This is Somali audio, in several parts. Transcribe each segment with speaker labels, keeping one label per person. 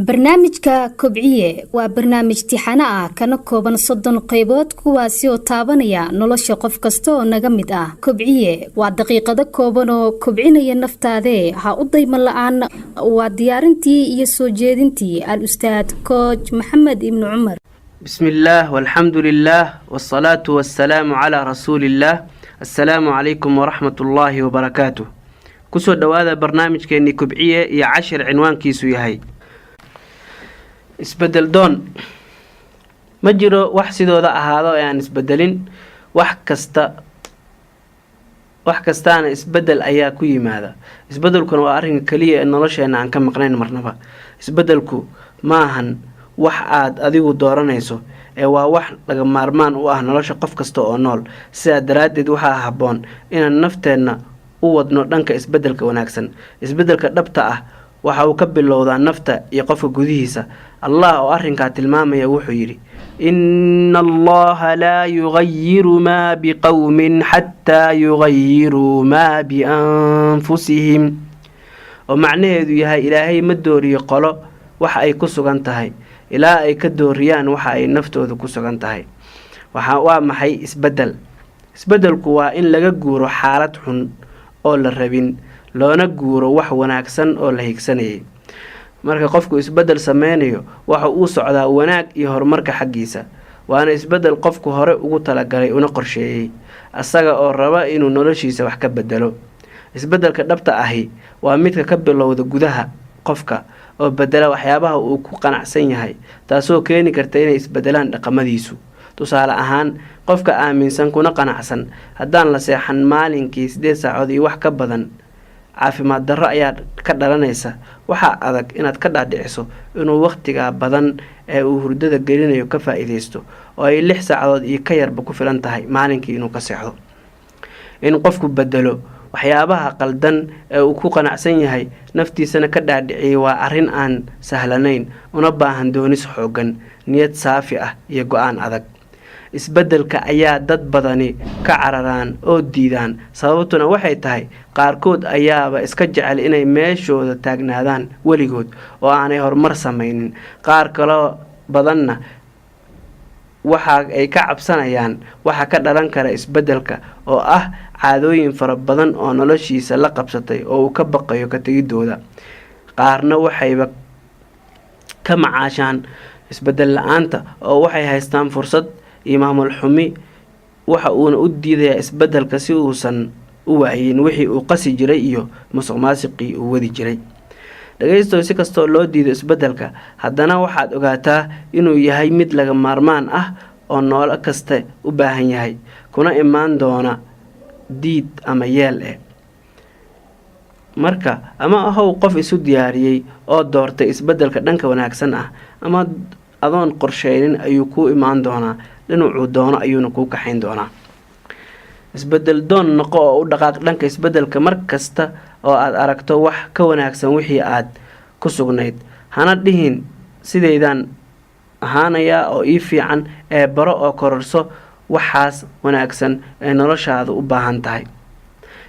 Speaker 1: barnaamijka kobciye waa barnaamij tixano ah kana kooban 30 qaybood kuwaasi oo taabanaya nolosha qof kasta oo naga mid ah. Kobciye waa daqiiqado kooban oo kobcinaya naftaada ha u dayman la'aan. Waa diyaarintii iyo soo jeedintii al-ustaad Coach Maxamed Ibn Umar.
Speaker 2: bismillah walhamdulillah wassalatu wassalamu ala rasulillah. Assalamu alaykum wa rahmatullahi wa barakatuh. kusoo dhawaada barnaamijkeeni kobciye iyo 10 cinwaankiisu yahay isbedel doon. ma jiro wax sidooda ahaado aan isbedelin. wax kastaana isbedel ayaa ku yimaada. isbedelkuna waa arrin kaliya ee nolosheena aan ka maqnayn marnaba. isbedelku maahan wax aad adigu dooranayso ee waa wax laga maarmaan u ah nolosha qof kasta oo nool. sidaa daraadeed waxaa habboon inaan nafteena u wadno dhanka isbedelka wanaagsan. isbedelka dhabta ah waxa uu ka bilowdaa nafta iyo qofka gudihiisa. Allah oo arrinka tilmaamaya wuxuu yiri: inna Allaha la yughayyiru ma biqawmin hatta yughayyiru ma bi anfusihim. oo macnaheedu yahay Ilaahay ma dooriyo qolo waxa ay ku sugan tahay ilaa ay ka dooriyaan waxa ay naftooda ku sugan tahay. waa maxay isbedel? isbedelku waa in laga guuro xaalad xun oo la rabin loona guuro wax wanaagsan oo la higsanayay. marka qofku isbedel sameynayo waxa uu socdaa wanaag iyo horumarka xaqiisa. waana isbedel qofku hore ugu talagalay una qorsheeyay asaga oo raba inuu noloshiisa wax ka bedelo. isbedelka dhabta ahi waa midka ka bilowda gudaha qofka oo bedela waxyaabaha uu ku qanacsan yahay, taasoo keeni karta inay isbedelaan dhaqamadiisu. tusaale ahaan, qofka aaminsan kuna qanacsan haddaan la seexan maalinkii 8 saacadood iyo wax ka badan, caafimaad darro ayaa ka dhalanaysa. waxaa adag inaad ka dhaadhiciso inuu waqtiga badan ee uu hurdada gelinayo ka faa'iideysto oo ay 6 saacadood iyo ka yarba ku filan tahay maalinkii inuu ka seexdo. in qofku bedelo waxyaabaha qaldan ee uu ku qanacsan yahay naftiisana ka dhaadhiciyo waa arrin aan sahlanayn, una baahan doonis xoogan, niyad saafi ah iyo go'aan adag. isbedelka ayaa dad badani ka cararaan oo diidaan. sababtuna waxay tahay qaarkood ayaaba iska jecel inay meeshooda taagnaadaan weligood oo aanay horumar samaynin. qaar kale badanna waxa ay ka cabsanayaan waxa ka dhalan kara isbedelka oo ah caadooyin fara badan oo noloshiisa la qabsatay oo uu ka baqayo ka tegidooda. qaarna waxayba ka macaashaan isbedel la'aanta oo waxay haystaan fursad iyo maamul xumi. waxa uuna u diidayaa isbedelka si uusan u waayin wixii uu qasi jiray iyo musuqmaasuqii uu wadi jiray. dhageysto, si kastoo loo diido isbedelka, haddana waxaad ogaataa inuu yahay mid laga maarmaan ah oo noolo kasta u baahan yahay, kuna imaan doona diid ama yeel marka ama ahow qof isu diyaariyay oo doortay isbedelka dhanka wanaagsan ah, ama adoon qorsheynin ayuu ku imaan doonaa. dhinacuu doono ayuuna kuu kaxayn doonaa. isbedel doon noqo oo u dhaqaaq dhanka isbedelka mar kasta oo aad aragto wax ka wanaagsan wixii aad ku sugnayd. hana dhihin sideedaan ahaanaya oo ii fiican ee baro oo kororso waxaas wanaagsan ee noloshaada u baahan tahay.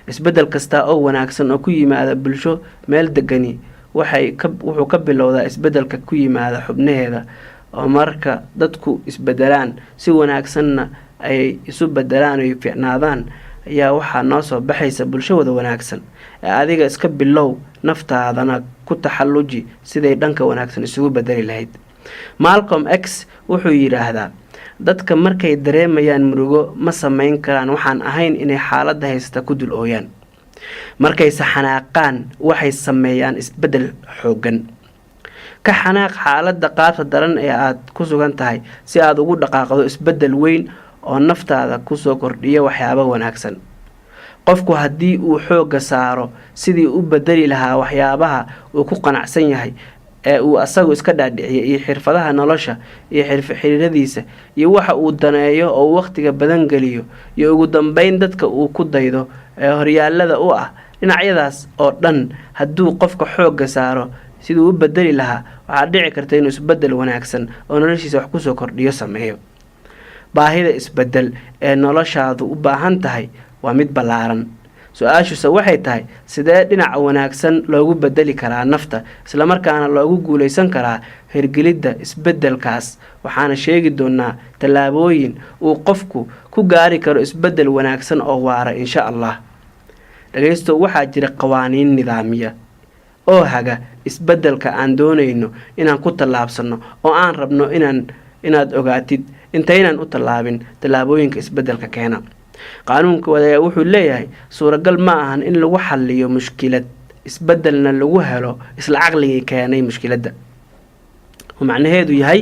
Speaker 2: isbedel kasta oo wanaagsan oo ku yimaada bulsho meel degani wuxuu ka bilowdaa isbedelka ku yimaada xubnaheeda. oo marka dadku isbedelaan si wanaagsanna ay isu bedelaan oo fiicnaadaan, ayaa waxaa noo soo baxaysa bulsho wada wanaagsan. adiga iska bilow naftaadana ku taxalluji siday dhanka wanaagsan isugu bedeli lahayd. Malcolm X wuxuu yiraahdaa, dadka markay dareemayaan murugo ma sameyn karaan waxaan ahayn inay xaaladda haysta ku dul ooyaan. markay saxanaaqaan waxay sameeyaan isbedel xoogan. ka xanaaq xaaladda qaabta daran ee aad ku sugan tahay si aad ugu dhaqaaqdo isbedel weyn oo naftaada ku soo kordhiya waxyaabo wanaagsan. qofku haddii uu xooga saaro sidii u bedeli lahaa waxyaabaha uu ku qanacsan yahay ee uu asagu iska dhaadhiciyay iyo xirfadaha nolosha iyo xiriiradiisa iyo waxa uu daneeyo oo waqtiga badan geliyo iyo ugu dambeyn dadka uu ku daydo ee horyaalada u ah dhinacyadaas oo dhan, hadduu qofka xooga saaro siduu u bedeli lahaa, waxaa dhici karta inuu isbedel wanaagsan oo noloshiisa wax ku soo kordhiyo sameeyo. baahida isbedel ee noloshaadu u baahan tahay waa mid ballaaran. su-aashuse waxay tahay sidee dhinaca wanaagsan loogu bedeli karaa nafta islamarkaana loogu guulaysan karaa hirgelidda isbedelkaas. waxaana sheegi doonaa tallaabooyin uu qofku ku gaari karo isbedel wanaagsan oo waara insha allah. dhagaysto, waxaa jira qawaaniin nidaamiya oo haga isbedelka aan doonayno inaan ku tallaabsano oo aan rabno inaad ogaatid intaynan u tallaabin tallaabooyinka isbedelka keena. qaanuunka wadaaya wuxuu leeyahay suuragal ma ahan in lagu xalliyo mushkilad isbedelna lagu helo isla caqligii keenay mushkiladda. macnaheedu yahay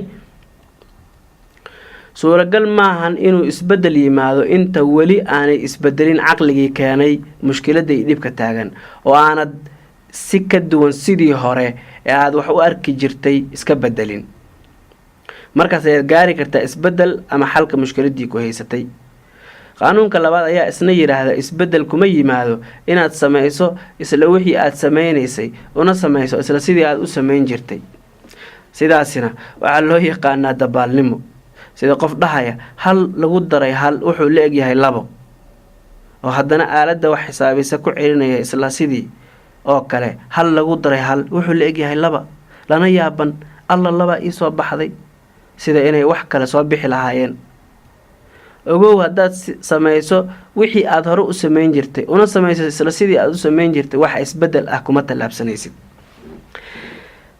Speaker 2: suuragal maahan inuu isbedel yimaado inta weli aanay isbedelin caqligii keenay mushkiladda iyo dhibka taagan, oo aanad si ka duwan sidii hore ee aada wax u arki jirtay iska bedelin. markaas ayaad gaari kartaa isbedel ama xalka mushkiladii ku haysatay. qaanuunka labaad ayaa isna yidhaahda isbedel kuma yimaado inaad samayso isla wixii aad samaynaysay una samayso isla sidii aad u samayn jirtay. sidaasina waxaa loo yaqaanaa dabaalnimo, sida qof dhahaya hal lagu daray hal wuxuu la egyahay 2, oo haddana aaladda wax xisaabisa ku celinaya isla sidii oo kale hal lagu daray hal wuxuu la egyahay 2, lana yaaban alla 2 ii soo baxday sida inay wax kale soo bixi lahaayeen. ogow, haddaad samayso wixii aad hore u samayn jirtay una samayso isla sidii aad u samayn jirtay waxa isbedel ah kuma tallaabsanaysid.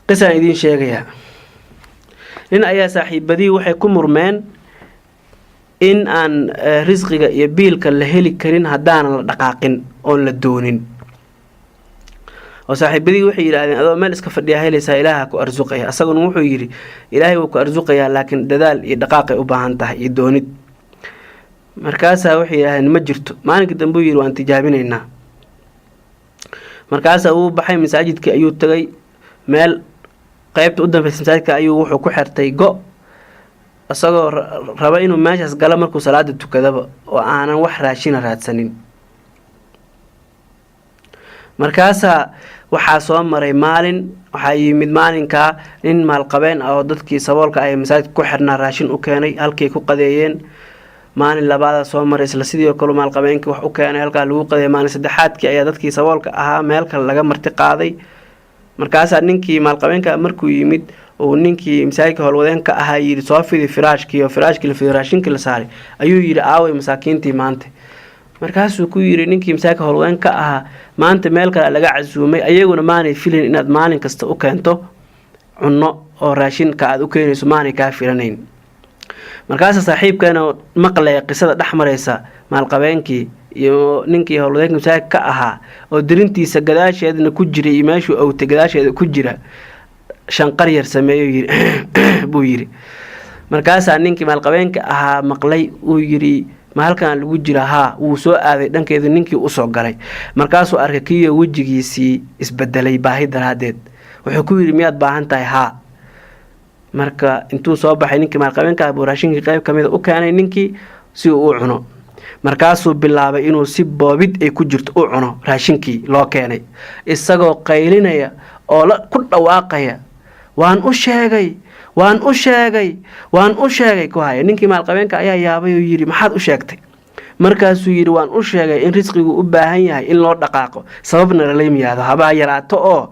Speaker 2: qisaan idiin sheegayaa. nin ayaa saaxiibadii waxay ku murmeen in aan risqiga iyo biilka la heli karin haddaanan la dhaqaaqin oon la doonin. oo saaxiibadii waxay yidhaahdeen adoo meel iska fadhiyaa helaysaa ilaaha ku arsuqaya. asaguna wuxuu yidhi ilaahay wuu ku arsuqayaa laakiin dadaal iyo dhaqaaqay u baahan tahay iyo doonid. markaasaa waxay yidhahdeen ma jirto. maalinka dambe uu yidhi waan tijaabinaynaa. markaasaa uu baxay masaajidkii ayuu tagay. meel qaybta u dambaysa masaajidka ayuu wuxuu ku xirtay go' isagoo raba inuu meeshaas galo markuu salaada tukadaba oo aanan wax raashina raadsanin. markaasaa waxaa soo maray maalin, waxaa yimid maalinkaa nin maalqabeen ah oo dadkii saboolka ay masaajidka ku xirnaa raashin u keenay, halkay ku qadeeyeen. maalin labaada soo maray isla sidii oo kale maalqabeenkii wax u keenay, halkaa lagu qadeeyay. maalin saddexaadkii ayaa dadkii saboolka ahaa meel kale laga marti qaaday. markaasaa ninkii maalqabeenka markuu yimid uu ninkii masaajidka howlwadeen ka ahaa yidhi soo fidi firaashkii, oo firaashkii la fiday raashinkii la saaray ayuu yidhi aaway masaakiintii maanta. markaasuu ku yidhi ninkii masaajidka howlwadeen ka ahaa maanta meel kale laga casuumay, ayaguna maanay filin inaad maalin kasta u keento cunno oo raashinka aad u keenayso maanay kaa filanayn. markaasaa saaxiibkeena maqlaya qisada dhex maraysa maalqabeenkii iyo ninkii howlwadeenka masaajidka ka ahaa oo dirintiisa gadaasheedna ku jiray iyo meeshuu awtay gadaasheeda ku jira shanqar yar sameeyo buu yidhi. markaasaa ninkii maalqabeenka ahaa maqlay uu yidhi ma halkan lagu jira? haa. wuu soo aaday dhankeedu ninkii usoo galay. markaasuu arkay kiiyo wejigiisii isbedelay baahi daraadeed. wuxuu ku yidhi miyaad baahan tahay? haa. marka intuu soo baxay ninkii maalqabeenka ah buu raashinkii qayb ka mida u keenay ninkii si uu u cuno. markaasuu bilaabay inuu si boobid ay ku jirto u cuno raashinkii loo keenay, isagoo qaylinaya oo ku dhawaaqaya waan u sheegay ku haya. ninkii maalqabeenka ayaa yaabay oo yidhi maxaad u sheegtay? markaasuu yidhi waan u sheegay in risqigu u baahan yahay in loo dhaqaaqo, sababna lala yimaado habaa yaraato oo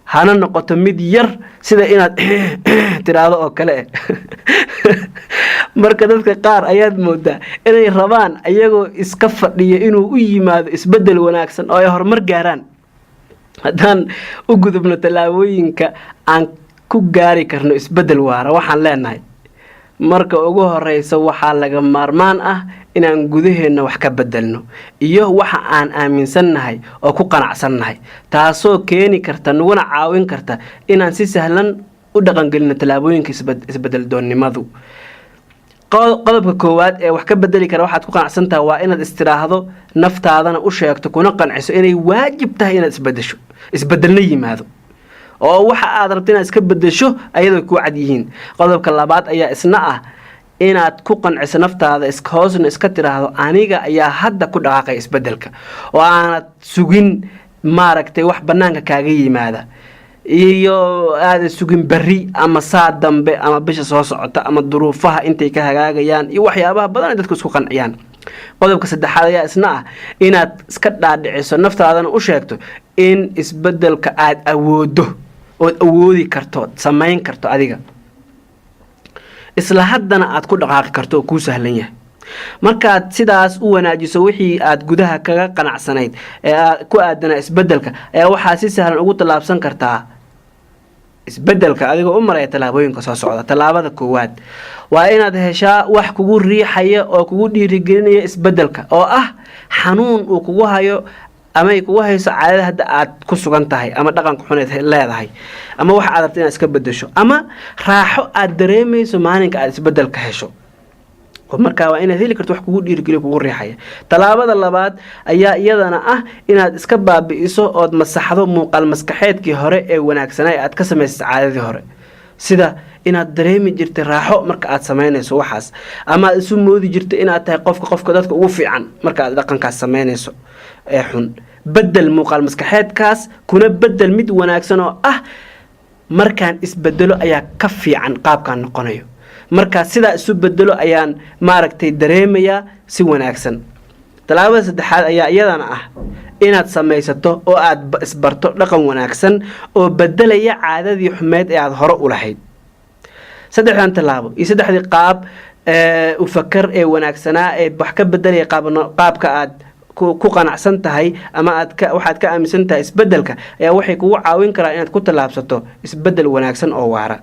Speaker 2: hana noqoto mid yar sida inaad tiraahdo oo kale. marka dadka qaar ayaad moodaa inay rabaan ayagoo iska fadhiya inuu u yimaado isbedel wanaagsan oo ay horumar gaaraan. haddaan u gudubno tallaabooyinka aan ku gaari karno isbedel waara, waxaan leenahay marka ugu horeysa waxaa laga maarmaan ah inaan gudaheena wax ka bedelno iyo waxa aan aaminsannahay oo ku qanacsannahay, taasoo keeni karta naguna caawin karta inaan si sahlan u dhaqangelino tallaabooyinka isbedel doonnimadu. qodobka koowaad ee wax ka bedeli kara waxaad ku qanacsantahay waa inaad istiraahdo naftaadana u sheegto kuna qanciso inay waajib tahay inaad isbedelna yimaado oo waxa aad rabto inaad iska bedesho ayadoo ku cad yihiin. qodobka labaad ayaa isna ah inaad ku qanciso naftaada hoosna iska tiraahdo aniga ayaa hadda ku dhaqaaqay isbedelka, oo aanad sugin maaragtay wax banaanka kaaga yimaada iyo aada sugin bari ama saa dambe ama bisha soo socota ama duruufaha intay ka hagaagayaan iyo waxyaabaha badan dadku isku qanciyaan. qodobka saddexaad ayaa isna ah inaad iska dhaadhiciso naftaadana u sheegto in isbedelka aad awoodo ood awoodi karto samayn karto adiga isla haddana aad ku dhaqaaqi karto oo kuu sahlan yahay markaad sidaas u wanaajiso wixii aad gudaha kaga qanacsanayd ee ku aadana isbedelka ayaa waxaa si sahlan ugu tallaabsan kartaa isbedelka adigoo u maraya tallaabooyinka soo socda. tallaabada koowaad waa inaad heshaa wax kugu riixaya oo kugu dhiirigelinaya isbedelka oo ah xanuun uu kugu hayo ama ay kugu hayso caadada hadda aad ku sugan tahay ama dhaqanka xuneed leedahay ama wax aad rabto inaad iska bedesho ama raaxo aad dareemayso maalinka aad isbedelka hesho markaa waa inaad heli karto wax kugu dhiirigeliyo kugu riixaya. tallaabada labaad ayaa iyadana ah inaad iska baabi'iso ood masaxdo muuqaal maskaxeedkii hore ee wanaagsanaa aad ka samaysay caadadii hore sida inaad dareemi jirtay raaxo marka aad samaynayso waxaas ama aad isu moodi jirtay inaad tahay qofka dadka ugu fiican marka aad dhaqankaas samaynayso ee xun. bedel muuqaal maskaxeedkaas kuna bedel mid wanaagsan oo ah markaan isbedelo ayaa ka fiican qaabkaan noqonayo marka sidaa isu bedelo ayaan maaragtay dareemayaa si wanaagsan. tallaabada saddexaad ayaa iyadana ah inaad samaysato oo aad isbarto dhaqan wanaagsan oo bedelaya caadadii xumeed ee aad hore u lahayd. saddexdan tallaabo iyo saddexdii qaab u fakar ee wanaagsanaa ee wax ka bedelaya qaabka aad ku qanacsan tahay ama waxaad ka aaminsan tahay isbedelka ayaa waxay kugu caawin karaan inaad ku tallaabsato isbedel wanaagsan oo waara.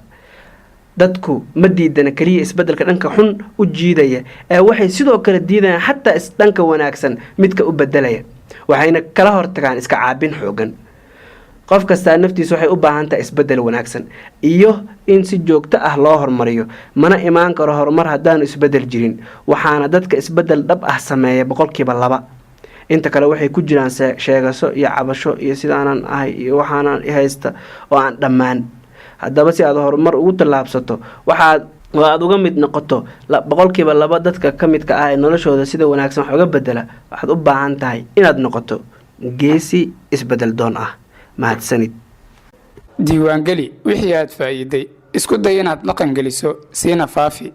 Speaker 2: dadku ma diidana kaliya isbedelka dhanka xun u jiidaya ee waxay sidoo kale diidayaan xataa dhanka wanaagsan midka u bedelaya waxayna kala hortagaan iska caabin xoogan. qof kastaa naftiisa waxay u baahan tahay isbedel wanaagsan iyo in si joogto ah loo horumariyo mana imaan karo horumar haddaanu isbedel jirin waxaana dadka isbedel dhab ah sameeya 2%. inta kale waxay ku jiraan sheegaso iyo cabasho iyo sidaanan ahay iyo waxaanan haysta oo aan dhammaan. haddaba si aad horumar ugu tallaabsato aad uga mid noqoto 2% dadka ka midka ah ee noloshooda sida wanaagsan wax uga bedela waxaad u baahan tahay inaad noqoto geesi isbedel doon ah. mahadsanid.
Speaker 3: diiwaangeli wixii aad faa'iiday isku day inaad dhaqan geliso siina faafi.